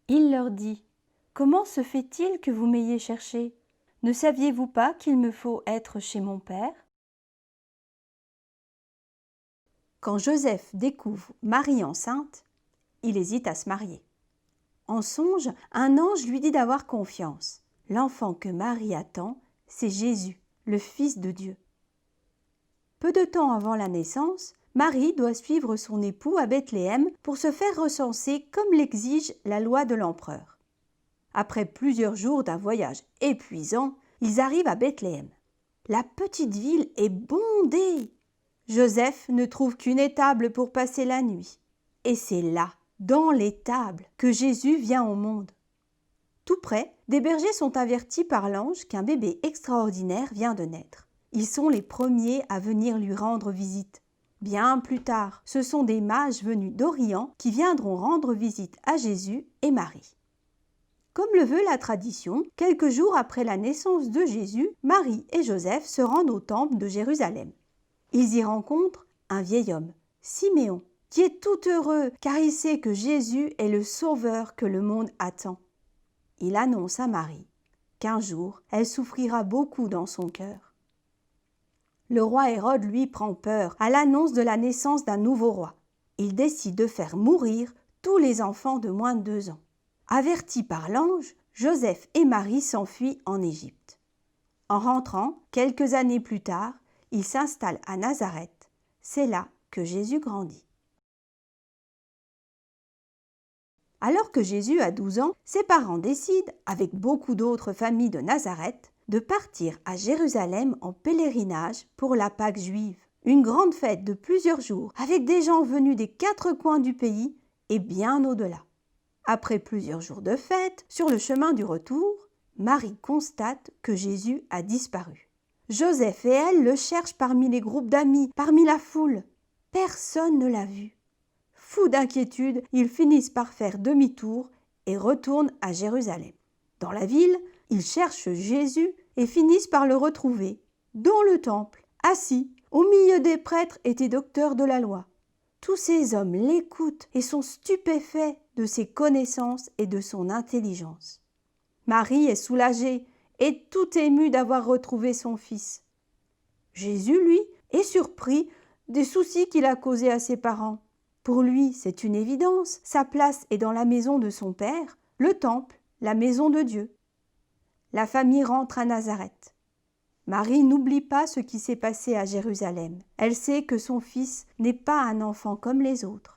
Il leur dit : « Comment se fait-il que vous m'ayez cherché ? Ne saviez-vous pas qu'il me faut être chez mon Père ?» Quand Joseph découvre Marie enceinte, il hésite à se marier. En songe, un ange lui dit d'avoir confiance. L'enfant que Marie attend, c'est Jésus, le Fils de Dieu. Peu de temps avant la naissance, Marie doit suivre son époux à Bethléem pour se faire recenser comme l'exige la loi de l'empereur. Après plusieurs jours d'un voyage épuisant, ils arrivent à Bethléem. La petite ville est bondée. Joseph ne trouve qu'une étable pour passer la nuit. Et c'est là, dans l'étable, que Jésus vient au monde. Tout près, des bergers sont avertis par l'ange qu'un bébé extraordinaire vient de naître. Ils sont les premiers à venir lui rendre visite. Bien plus tard, ce sont des mages venus d'Orient qui viendront rendre visite à Jésus et Marie. Comme le veut la tradition, quelques jours après la naissance de Jésus, Marie et Joseph se rendent au temple de Jérusalem. Ils y rencontrent un vieil homme, Siméon, qui est tout heureux car il sait que Jésus est le sauveur que le monde attend. Il annonce à Marie qu'un jour, elle souffrira beaucoup dans son cœur. Le roi Hérode, lui, prend peur à l'annonce de la naissance d'un nouveau roi. Il décide de faire mourir tous les enfants de moins de 2 ans. Avertis par l'ange, Joseph et Marie s'enfuient en Égypte. En rentrant, quelques années plus tard, ils s'installent à Nazareth. C'est là que Jésus grandit. Alors que Jésus a 12 ans, ses parents décident, avec beaucoup d'autres familles de Nazareth, de partir à Jérusalem en pèlerinage pour la Pâque juive, une grande fête de plusieurs jours avec des gens venus des 4 coins du pays et bien au-delà. Après plusieurs jours de fête, sur le chemin du retour, Marie constate que Jésus a disparu. Joseph et elle le cherchent parmi les groupes d'amis, parmi la foule. Personne ne l'a vu. Fous d'inquiétude, ils finissent par faire demi-tour et retournent à Jérusalem. Dans la ville, ils cherchent Jésus et finissent par le retrouver, dans le temple, assis, au milieu des prêtres et des docteurs de la loi. Tous ces hommes l'écoutent et sont stupéfaits de ses connaissances et de son intelligence. Marie est soulagée et tout émue d'avoir retrouvé son fils. Jésus, lui, est surpris des soucis qu'il a causés à ses parents. Pour lui, c'est une évidence, sa place est dans la maison de son père, le temple, la maison de Dieu. La famille rentre à Nazareth. Marie n'oublie pas ce qui s'est passé à Jérusalem. Elle sait que son fils n'est pas un enfant comme les autres.